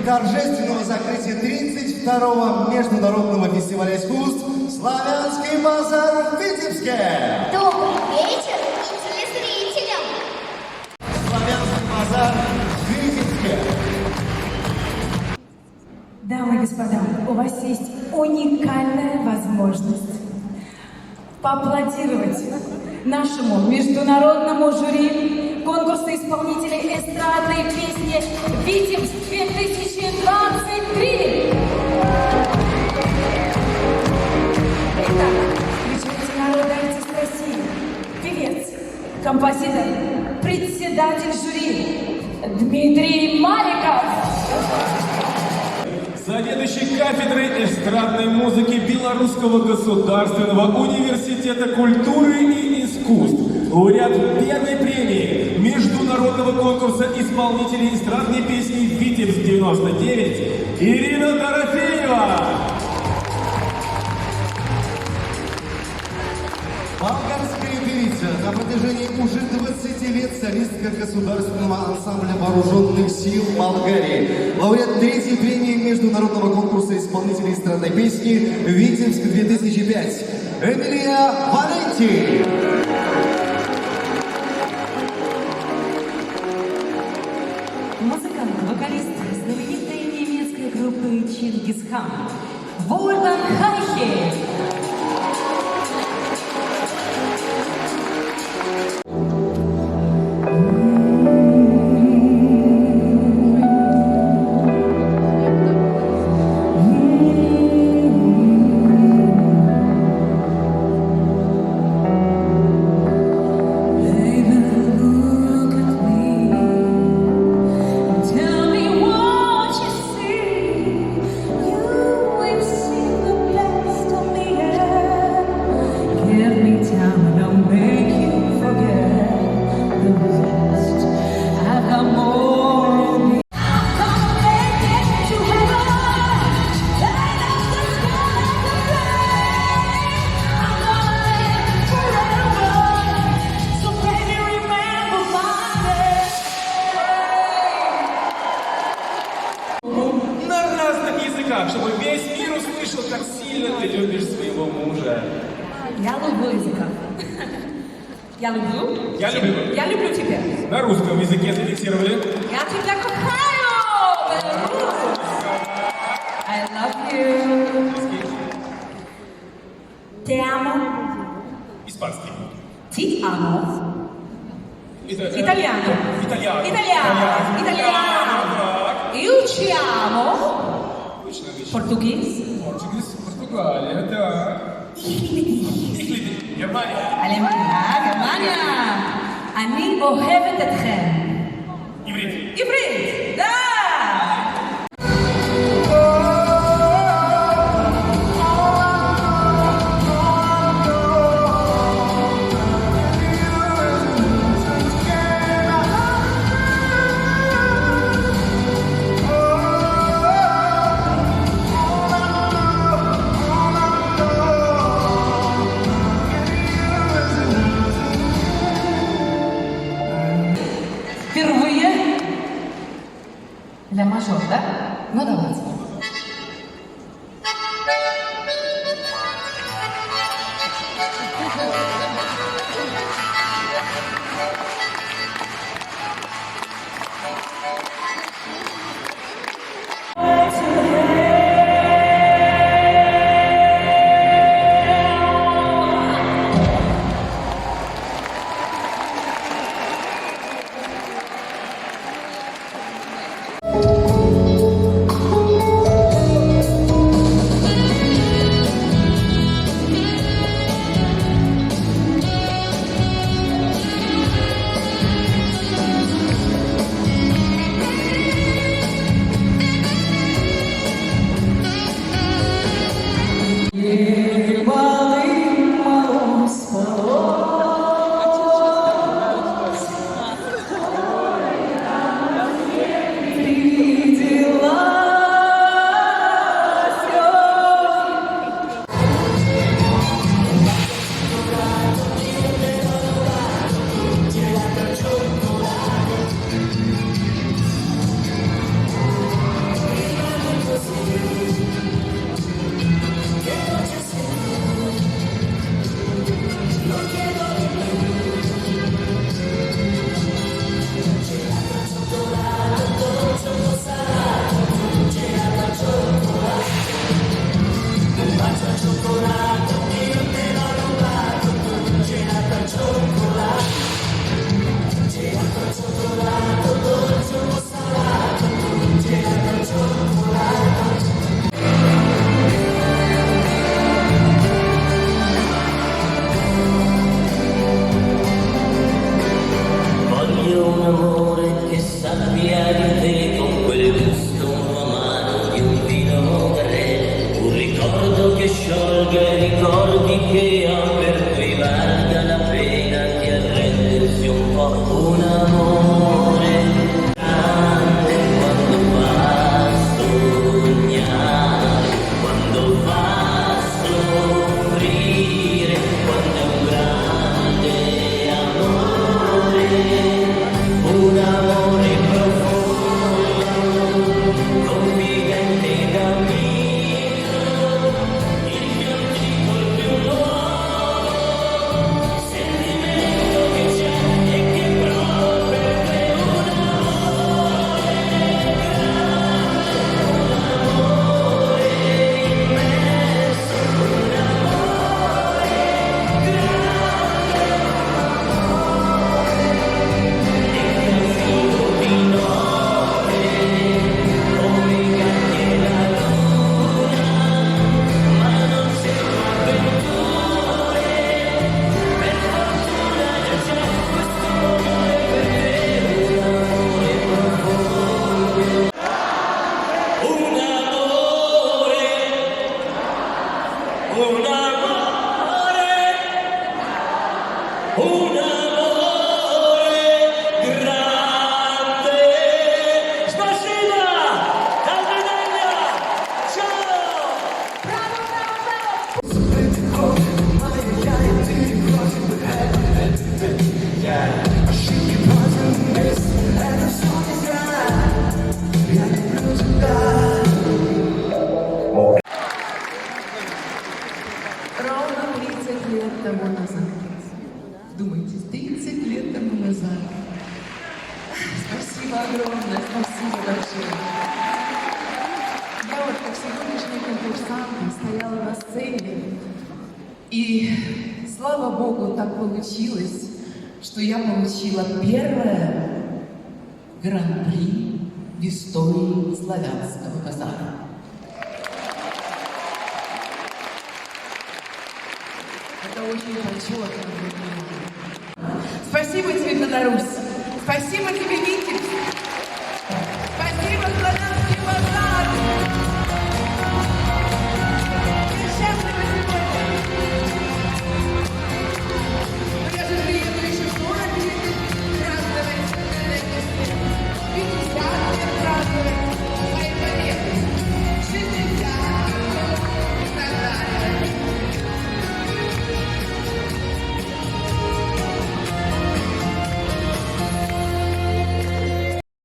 Торжественного закрытия 32-го международного фестиваля искусств «Славянский базар» в Витебске. Добрый вечер и телезрителям. «Славянский базар» в Витебске. Дамы и господа, у вас есть уникальная возможность поаплодировать нашему международному жюри конкурса исполнителей эстрадной песни «Витебск 2023». Итак, встречайте народный артист России, певец, композитор, председатель жюри Дмитрий Маликов. Заведующий кафедрой эстрадной музыки Белорусского государственного университета культуры и искусств, лауреат первой премии международного конкурса исполнителей эстрадной песни «Витебск-99» Ирина Дорофеева. Болгарская певица, на протяжении уже 20 лет солистка Государственного ансамбля вооруженных сил Болгарии. Лауреат третьей премии международного конкурса исполнителей эстрадной песни «Витебск-2005» Эмилия Валентий. Музыкант, вокалист знаменитой немецкой группы Чингисхан Вольфганг Хайхе. Чтобы весь мир услышал, как сильно ты любишь своего мужа. Я люблю языка. Я люблю. Я люблю. Я люблю тебя. На русском языке зафиксировали. Я тебя кохаю. I love you. Te amo. Испанский. Ti amo. Italiano. Italiano. Italiano. Italiano. Io ci amo. Português. Português, Португалия, да. Германия. גרמניה. אני אוהבת אתכם. Иврит. עברית. דה! quei ricordi che ho per cui valga la pena di arrendersi un po'. Un amore grande quando fa sognare, quando fa soffrire, quando è un grande amore, un amore profondo, confidente ed amico, il viaggico più nuovo, sentimento che c'è e che provo per te. Un amore immenso, un amore di notte, come cambia la luna, ma non sembra avventure, per fortuna già c'è questo amore per te. Un amore, un amore, un amore grande. Spasiba! Dal Medaglia! Ciao! Ровно 30 лет тому назад. Думайте, 30 лет тому назад. Спасибо огромное, спасибо большое. Я вот как сегодняшняя конкурсантка стояла на сцене, и слава Богу, так получилось, что я получила первое гран-при в истории славянского базара. Это очень почетно для меня. Спасибо тебе, Беларусь! Спасибо тебе, Витебск! Спасибо, славянский базар!